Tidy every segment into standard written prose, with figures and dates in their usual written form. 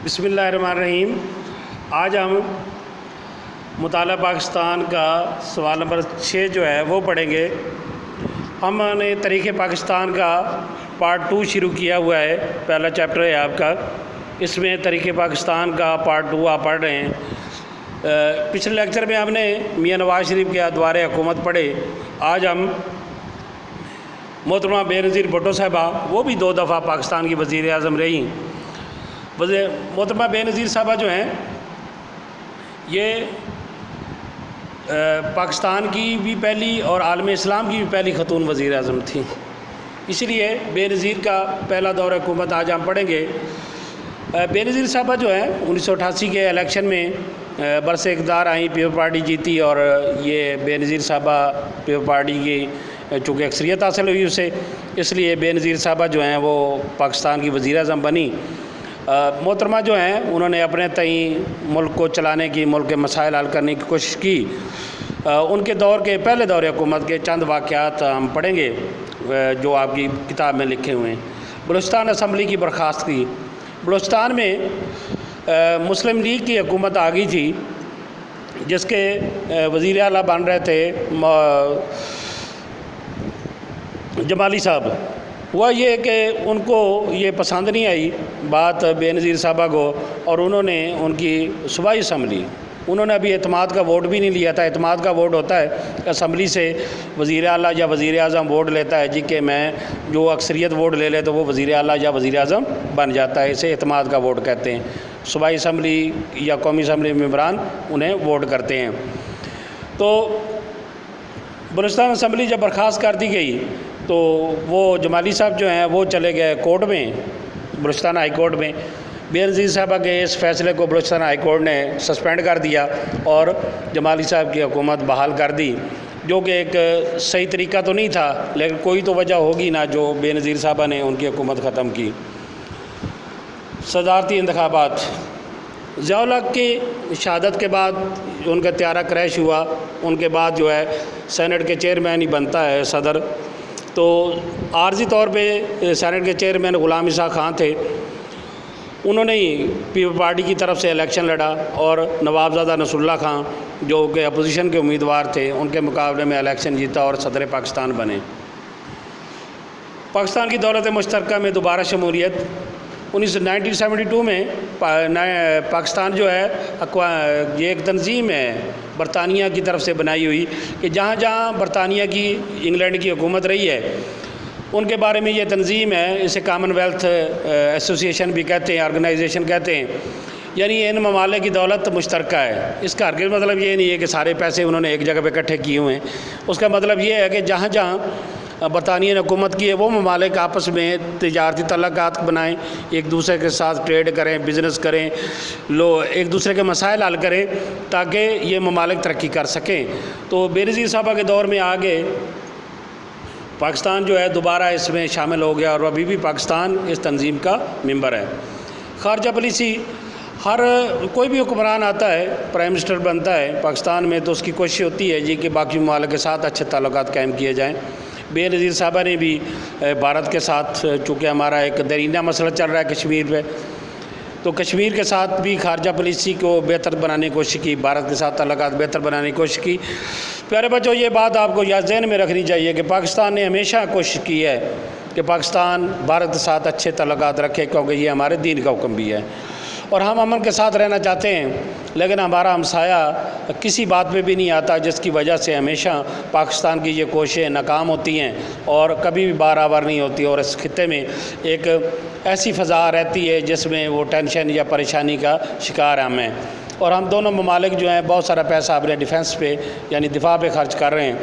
بسم اللہ الرحمن الرحیم۔ آج ہم مطالعہ پاکستان کا سوال نمبر 6 جو ہے وہ پڑھیں گے۔ ہم نے تاریخ پاکستان کا پارٹ 2 شروع کیا ہوا ہے، پہلا چیپٹر ہے آپ کا، اس میں تاریخ پاکستان کا پارٹ 2 آپ پڑھ رہے ہیں۔ پچھلے لیکچر میں ہم نے میاں نواز شریف کے ادوار حکومت پڑھے۔ آج ہم محترمہ بے نظیر بھٹو صاحبہ، وہ بھی 2 دفعہ پاکستان کی وزیر اعظم رہی۔ محترمہ بے نظیر صاحبہ جو ہیں یہ پاکستان کی بھی پہلی اور عالم اسلام کی بھی پہلی خاتون وزیر اعظم تھیں، اسی لیے بے نظیر کا پہلا دور حکومت آج ہم پڑھیں گے۔ بے نظیر صاحبہ جو ہیں 1988 کے الیکشن میں برس اقتدار آئیں، پیپل پارٹی جیتی، اور یہ بے نظیر صاحبہ پیپل پارٹی کی چونکہ اکثریت حاصل ہوئی اسے، اس لیے بے نظیر صاحبہ جو ہیں وہ پاکستان کی وزیر اعظم بنی۔ محترمہ جو ہیں انہوں نے اپنے تئیں ملک کو چلانے کی، ملک کے مسائل حل کرنے کی کوشش کی۔ ان کے دور کے پہلے دور حکومت کے چند واقعات ہم پڑھیں گے جو آپ کی کتاب میں لکھے ہوئے ہیں۔ بلوچستان اسمبلی کی برخاستگی۔ بلوچستان میں مسلم لیگ کی حکومت آ گئی تھی، جس کے وزیر اعلیٰ بن رہے تھے جمالی صاحب۔ ہوا یہ کہ ان کو یہ پسند نہیں آئی بات بے نظیر صاحبہ کو، اور انہوں نے ان کی صوبائی اسمبلی، انہوں نے ابھی اعتماد کا ووٹ بھی نہیں لیا تھا۔ اعتماد کا ووٹ ہوتا ہے اسمبلی سے وزیر اعلیٰ یا وزیر اعظم ووٹ لیتا ہے، جی کہ میں جو اکثریت ووٹ لے لے تو وہ وزیر اعلیٰ یا وزیر اعظم بن جاتا ہے، اسے اعتماد کا ووٹ کہتے ہیں۔ صوبائی اسمبلی یا قومی اسمبلی ممبران انہیں ووٹ کرتے ہیں۔ تو بلوچستان اسمبلی جب برخاست کر دی گئی تو وہ جمالی صاحب جو ہیں وہ چلے گئے کورٹ میں، بلوچستان ہائی کورٹ میں۔ بے نظیر صاحبہ کے اس فیصلے کو بلوچستان ہائی کورٹ نے سسپینڈ کر دیا اور جمالی صاحب کی حکومت بحال کر دی، جو کہ ایک صحیح طریقہ تو نہیں تھا، لیکن کوئی تو وجہ ہوگی نا جو بے نظیر صاحبہ نے ان کی حکومت ختم کی۔ صدارتی انتخابات۔ ضیاء الحق کی شہادت کے بعد ان کا طیارہ کریش ہوا، ان کے بعد جو ہے سینٹ کے چیئرمین ہی بنتا ہے صدر۔ تو عارضی طور پہ سینٹ کے چیئرمین غلام اسحاق خان تھے، انہوں نے ہی پیپل پارٹی کی طرف سے الیکشن لڑا، اور نوابزادہ نصر اللہ خان جو کہ اپوزیشن کے امیدوار تھے ان کے مقابلے میں الیکشن جیتا اور صدر پاکستان بنے۔ پاکستان کی دولت مشترکہ میں دوبارہ شمولیت۔ 1972 میں پاکستان جو ہے یہ ایک تنظیم ہے برطانیہ کی طرف سے بنائی ہوئی، کہ جہاں جہاں برطانیہ کی، انگلینڈ کی حکومت رہی ہے ان کے بارے میں یہ تنظیم ہے، اسے کامن ویلتھ ایسوسی ایشن بھی کہتے ہیں، آرگنائزیشن کہتے ہیں، یعنی ان ممالک کی دولت مشترکہ ہے۔ اس کا ہرگز مطلب یہ نہیں ہے کہ سارے پیسے انہوں نے ایک جگہ پہ اکٹھے کیے ہوئے ہیں، اس کا مطلب یہ ہے کہ جہاں جہاں برطانیہ نے حکومت کی ہے وہ ممالک آپس میں تجارتی تعلقات بنائیں، ایک دوسرے کے ساتھ ٹریڈ کریں، بزنس کریں، ایک دوسرے کے مسائل حل کریں تاکہ یہ ممالک ترقی کر سکیں۔ تو بے نظیر صاحبہ کے دور میں آگے پاکستان جو ہے دوبارہ اس میں شامل ہو گیا، اور ابھی بھی پاکستان اس تنظیم کا ممبر ہے۔ خارجہ پالیسی۔ ہر کوئی بھی حکمران آتا ہے، پرائم منسٹر بنتا ہے پاکستان میں، تو اس کی کوشش ہوتی ہے جی کہ باقی ممالک کے ساتھ اچھے تعلقات قائم کیے جائیں۔ بے نظیر صاحبہ نے بھی بھارت کے ساتھ، چونکہ ہمارا ایک دیرینہ مسئلہ چل رہا ہے کشمیر پہ، تو کشمیر کے ساتھ بھی خارجہ پالیسی کو بہتر بنانے کی کوشش کی، بھارت کے ساتھ تعلقات بہتر بنانے کی کوشش کی۔ پیارے بچوں، یہ بات آپ کو یا ذہن میں رکھنی چاہیے کہ پاکستان نے ہمیشہ کوشش کی ہے کہ پاکستان بھارت کے ساتھ اچھے تعلقات رکھے، کیونکہ یہ ہمارے دین کا حکم بھی ہے، اور ہم امن کے ساتھ رہنا چاہتے ہیں، لیکن ہمارا ہمسایہ کسی بات پہ بھی نہیں آتا، جس کی وجہ سے ہمیشہ پاکستان کی یہ کوششیں ناکام ہوتی ہیں اور کبھی بھی برابر نہیں ہوتی، اور اس خطے میں ایک ایسی فضا رہتی ہے جس میں وہ ٹینشن یا پریشانی کا شکار ہم ہیں، اور ہم دونوں ممالک جو ہیں بہت سارا پیسہ اپنے ڈیفنس پہ یعنی دفاع پہ خرچ کر رہے ہیں۔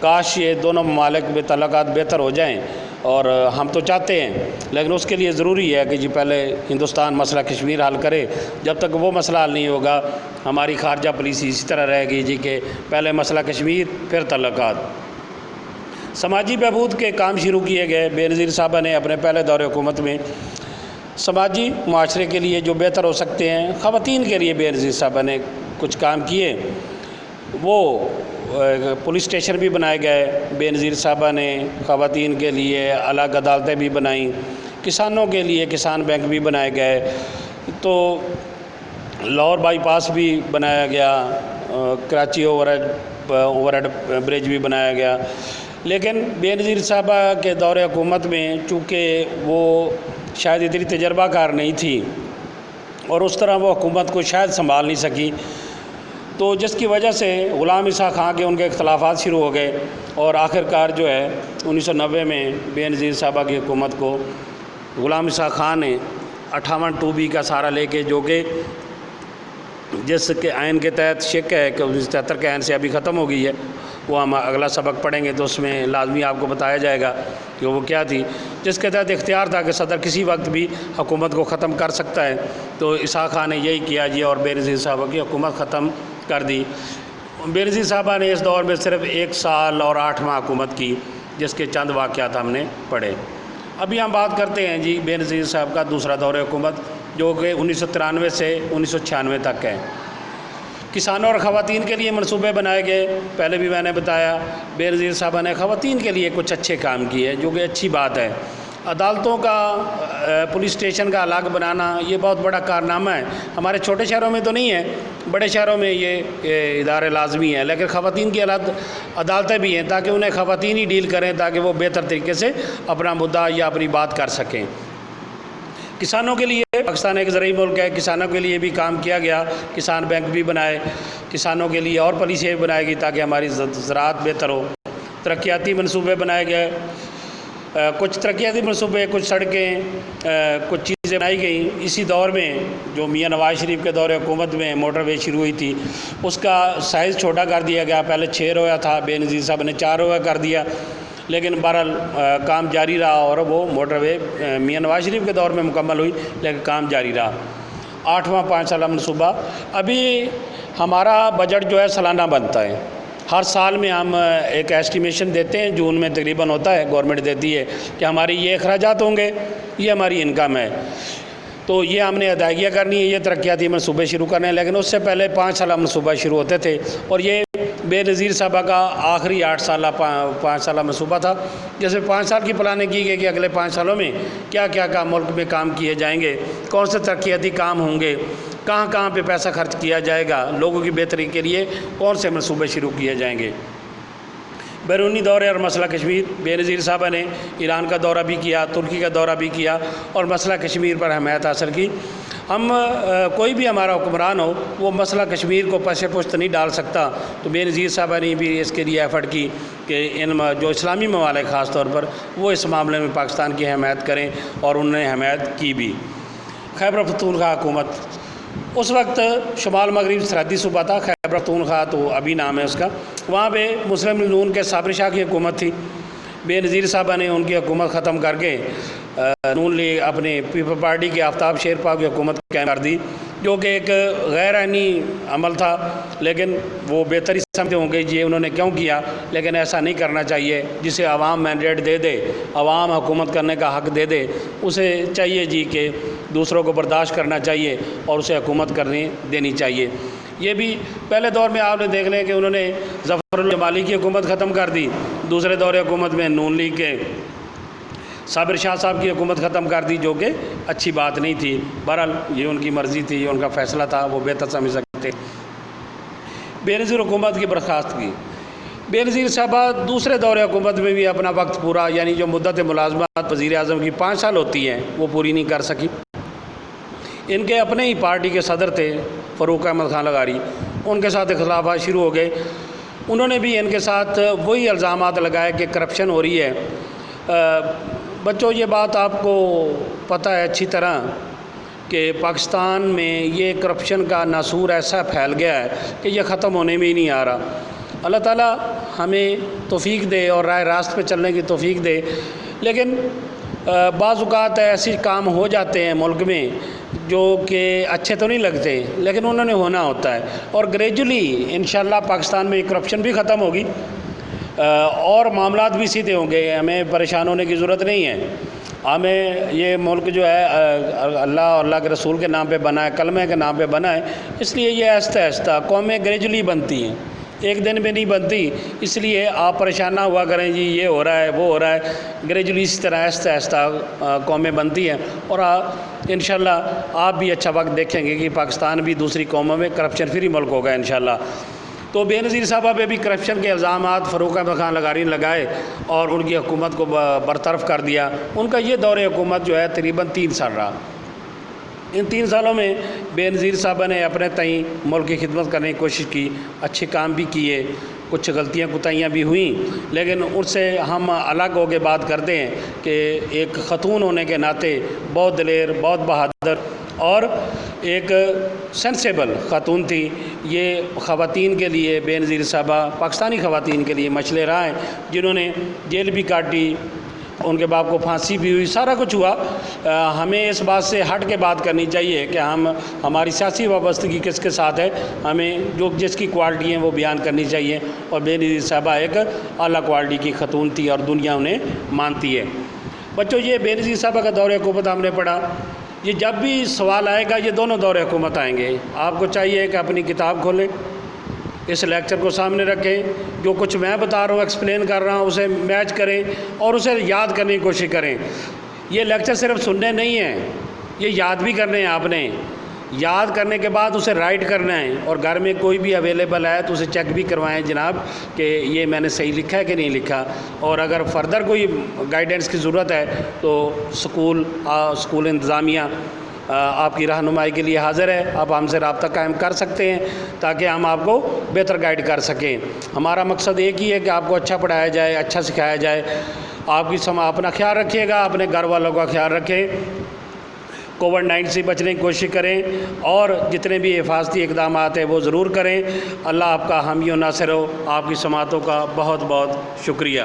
کاش یہ دونوں ممالک میں تعلقات بہتر ہو جائیں، اور ہم تو چاہتے ہیں، لیکن اس کے لیے ضروری ہے کہ جی پہلے ہندوستان مسئلہ کشمیر حل کرے۔ جب تک وہ مسئلہ حل نہیں ہوگا ہماری خارجہ پالیسی اسی طرح رہے گی جی کہ پہلے مسئلہ کشمیر پھر تعلقات۔ سماجی بہبود کے کام شروع کیے گئے۔ بے نظیر صاحبہ نے اپنے پہلے دور حکومت میں سماجی معاشرے کے لیے جو بہتر ہو سکتے ہیں، خواتین کے لیے بے نظیر صاحبہ نے کچھ کام کیے۔ وہ پولیس اسٹیشن بھی بنائے گئے، بے نظیر صاحبہ نے خواتین کے لیے الگ عدالتیں بھی بنائیں، کسانوں کے لیے کسان بینک بھی بنائے گئے، تو لاہور بائی پاس بھی بنایا گیا، کراچی اوور ہیڈ برج بھی بنایا گیا، لیکن بے نظیر صاحبہ کے دور حکومت میں چونکہ وہ شاید اتنی تجربہ کار نہیں تھی اور اس طرح وہ حکومت کو شاید سنبھال نہیں سکی، تو جس کی وجہ سے غلام اسحاق خان کے ان کے اختلافات شروع ہو گئے، اور آخرکار جو ہے 1990 میں بے نظیر صاحبہ کی حکومت کو غلام اسحاق خان نے 58(2)B کا سہارا لے کے، جو کہ جس کے آئین کے تحت شک ہے کہ 1973 کے آئین سے ابھی ختم ہو گئی ہے، وہ ہم اگلا سبق پڑھیں گے تو اس میں لازمی آپ کو بتایا جائے گا کہ وہ کیا تھی، جس کے تحت اختیار تھا کہ صدر کسی وقت بھی حکومت کو ختم کر سکتا ہے۔ تو اسحاق خان نے یہی کیا جی، اور بے نظیر صاحبہ کی حکومت ختم کر دی۔ بے نظیر صاحبہ نے اس دور میں صرف 1 سال اور 8 ماہ حکومت کی، جس کے چند واقعات ہم نے پڑھے۔ ابھی ہم بات کرتے ہیں جی بے نظیر صاحب کا دوسرا دور حکومت، جو کہ 1993 سے 1996 تک ہے۔ کسانوں اور خواتین کے لیے منصوبے بنائے گئے، پہلے بھی میں نے بتایا بے نظیر صاحبہ نے خواتین کے لیے کچھ اچھے کام کیے، جو کہ اچھی بات ہے۔ عدالتوں کا، پولیس اسٹیشن کا الگ بنانا، یہ بہت بڑا کارنامہ ہے۔ ہمارے چھوٹے شہروں میں تو نہیں ہے، بڑے شہروں میں یہ ادارے لازمی ہیں، لیکن خواتین کی عدالتیں بھی ہیں تاکہ انہیں خواتین ہی ڈیل کریں، تاکہ وہ بہتر طریقے سے اپنا مدعا یا اپنی بات کر سکیں۔ کسانوں کے لیے، پاکستان ایک زرعی ملک ہے، کسانوں کے لیے بھی کام کیا گیا، کسان بینک بھی بنائے، کسانوں کے لیے اور پالیسیاں بھی بنائے گی تاکہ ہماری زراعت بہتر ہو۔ ترقیاتی منصوبے بنائے گئے، کچھ ترقیاتی منصوبے، کچھ سڑکیں، کچھ چیزیں بنائی گئیں۔ اسی دور میں جو میاں نواز شریف کے دور حکومت میں موٹر وے شروع ہوئی تھی، اس کا سائز چھوٹا کر دیا گیا، پہلے 6 رویہ تھا، بے نظیر صاحب نے 4 رویہ کر دیا، لیکن بہرحال کام جاری رہا اور وہ موٹر وے میاں نواز شریف کے دور میں مکمل ہوئی، لیکن کام جاری رہا۔ 8واں 5 سالہ منصوبہ، ابھی ہمارا بجٹ جو ہے سالانہ بنتا ہے، ہر سال میں ہم ایک ایسٹیمیشن دیتے ہیں، جون میں تقریباً ہوتا ہے، گورنمنٹ دیتی ہے کہ ہماری یہ اخراجات ہوں گے، یہ ہماری انکم ہے، تو یہ ہم نے ادائیگیاں کرنی ہے، یہ ترقیاتی منصوبے شروع کرنے ہیں۔ لیکن اس سے پہلے 5 سالہ منصوبہ شروع ہوتے تھے، اور یہ بے نظیر صاحبہ کا آخری 5 سالہ منصوبہ تھا، جیسے 5 سال کی پلاننگ کی گئی کہ اگلے 5 سالوں میں کیا کیا کام ملک میں کام کیے جائیں گے، کون سے ترقیاتی کام ہوں گے، کہاں کہاں پہ پیسہ خرچ کیا جائے گا، لوگوں کی بہتری کے لیے کون سے منصوبے شروع کیے جائیں گے۔ بیرونی دورے اور مسئلہ کشمیر، بے نظیر صاحبہ نے ایران کا دورہ بھی کیا، ترکی کا دورہ بھی کیا، اور مسئلہ کشمیر پر حمایت حاصل کی۔ ہم کوئی بھی ہمارا حکمران ہو، وہ مسئلہ کشمیر کو پس پشت نہیں ڈال سکتا، تو بے نظیر صاحبہ نے بھی اس کے لیے ایفرٹ کی کہ ان جو اسلامی ممالک خاص طور پر وہ اس معاملے میں پاکستان کی حمایت کریں، اور انہوں نے حمایت کی بھی۔ خیبر پختونخوا حکومت، اس وقت شمال مغرب سرحدی صوبہ تھا، خیبر پختونخوا تو ابھی نام ہے اس کا، وہاں پہ مسلم لیگ نون کے صابر شاہ کی حکومت تھی۔ بے نظیر صاحبہ نے ان کی حکومت ختم کر کے نون لیگ اپنے پیپل پارٹی کے آفتاب شیرپا کی حکومت قائم کر دی، جو کہ ایک غیر آئینی عمل تھا، لیکن وہ بہتری سمجھتے ہوں گے جی انہوں نے کیوں کیا، لیکن ایسا نہیں کرنا چاہیے۔ جسے عوام مینڈیٹ دے دے، عوام حکومت کرنے کا حق دے دے، اسے چاہیے جی کہ دوسروں کو برداشت کرنا چاہیے اور اسے حکومت کرنے دینی چاہیے۔ یہ بھی پہلے دور میں آپ نے دیکھ لیں کہ انہوں نے ظفر الجمالی کی حکومت ختم کر دی، دوسرے دور حکومت میں نون لیگ کے صابر شاہ صاحب کی حکومت ختم کر دی، جو کہ اچھی بات نہیں تھی۔ بہرحال یہ ان کی مرضی تھی، یہ ان کا فیصلہ تھا، وہ بہتر سمجھ سکتے۔ بے نظیر حکومت کی برخاستگی، بے نظیر صاحبہ دوسرے دور حکومت میں بھی اپنا وقت پورا، یعنی جو مدت ملازمت وزیر اعظم کی 5 سال ہوتی ہے، وہ پوری نہیں کر سکی۔ ان کے اپنے ہی پارٹی کے صدر تھے فاروق احمد خان لغاری، ان کے ساتھ اختلافات شروع ہو گئے، انہوں نے بھی ان کے ساتھ وہی الزامات لگائے کہ کرپشن ہو رہی ہے۔ بچوں، یہ بات آپ کو پتہ ہے اچھی طرح کہ پاکستان میں یہ کرپشن کا ناسور ایسا پھیل گیا ہے کہ یہ ختم ہونے میں ہی نہیں آ رہا۔ اللہ تعالیٰ ہمیں توفیق دے اور راہ راست پہ چلنے کی توفیق دے، لیکن بعض اوقات ایسے کام ہو جاتے ہیں ملک میں جو کہ اچھے تو نہیں لگتے، لیکن انہوں نے ہونا ہوتا ہے، اور گریجولی انشاءاللہ پاکستان میں کرپشن بھی ختم ہوگی اور معاملات بھی سیدھے ہوں گے۔ ہمیں پریشان ہونے کی ضرورت نہیں ہے۔ ہمیں یہ ملک جو ہے اللہ اور اللہ کے رسول کے نام پہ بنا ہے، کلمے کے نام پہ بنا ہے، اس لیے یہ آہستہ آہستہ قومیں گریجولی بنتی ہیں، ایک دن میں نہیں بنتی، اس لیے آپ پریشان نہ ہوا کریں جی یہ ہو رہا ہے وہ ہو رہا ہے، گریجولی اسی طرح آہستہ آہستہ قومیں بنتی ہیں، اور انشاءاللہ آپ بھی اچھا وقت دیکھیں گے کہ پاکستان بھی دوسری قوموں میں کرپشن فری ملک ہوگا انشاءاللہ۔ تو بے نظیر صاحبہ پہ بھی کرپشن کے الزامات فاروق احمد خان لغاری نے لگائے اور ان کی حکومت کو برطرف کر دیا۔ ان کا یہ دور حکومت جو ہے تقریباً 3 سال رہا۔ ان 3 سالوں میں بے نظیر صاحبہ نے اپنے تئیں ملک کی خدمت کرنے کی کوشش کی، اچھے کام بھی کیے، کچھ غلطیاں کوتاہیاں بھی ہوئیں، لیکن ان سے ہم الگ ہو کے بات کرتے ہیں کہ ایک خاتون ہونے کے ناطے بہت دلیر، بہت بہادر اور ایک سینسیبل خاتون تھی۔ یہ خواتین کے لیے بے نظیر صاحبہ پاکستانی خواتین کے لیے مشعل راہ ہیں، جنہوں نے جیل بھی کاٹی، ان کے باپ کو پھانسی بھی ہوئی، سارا کچھ ہوا۔ ہمیں اس بات سے ہٹ کے بات کرنی چاہیے کہ ہماری سیاسی وابستگی کس کے ساتھ ہے، ہمیں جس کی کوالٹی ہیں وہ بیان کرنی چاہیے، اور بے نظیر صاحبہ ایک اعلیٰ کوالٹی کی خاتون تھی اور دنیا انہیں مانتی ہے۔ بچوں، یہ بے نظیر صاحبہ کا دور حکومت ہم نے پڑھا، یہ جب بھی سوال آئے گا یہ دونوں دور حکومت آئیں گے۔ آپ کو چاہیے کہ اپنی کتاب کھولیں، اس لیکچر کو سامنے رکھیں، جو کچھ میں بتا رہا ہوں ایکسپلین کر رہا ہوں اسے میچ کریں اور اسے یاد کرنے کی کوشش کریں۔ یہ لیکچر صرف سننے نہیں ہیں، یہ یاد بھی کرنے ہیں۔ آپ نے یاد کرنے کے بعد اسے رائٹ کرنا ہے، اور گھر میں کوئی بھی اویلیبل ہے تو اسے چیک بھی کروائیں جناب کہ یہ میں نے صحیح لکھا ہے کہ نہیں لکھا، اور اگر فردر کوئی گائیڈنس کی ضرورت ہے تو اسکول انتظامیہ آپ کی رہنمائی کے لیے حاضر ہے، آپ ہم سے رابطہ قائم کر سکتے ہیں تاکہ ہم آپ کو بہتر گائیڈ کر سکیں۔ ہمارا مقصد ایک ہی ہے کہ آپ کو اچھا پڑھایا جائے، اچھا سکھایا جائے۔ آپ کی اپنا خیال رکھیے گا، اپنے گھر والوں کا خیال رکھیں، کووڈ-19 سے بچنے کی کوشش کریں، اور جتنے بھی حفاظتی اقدامات ہیں وہ ضرور کریں۔ اللہ آپ کا حامی و ناصر ہو۔ آپ کی سماعتوں کا بہت بہت شکریہ۔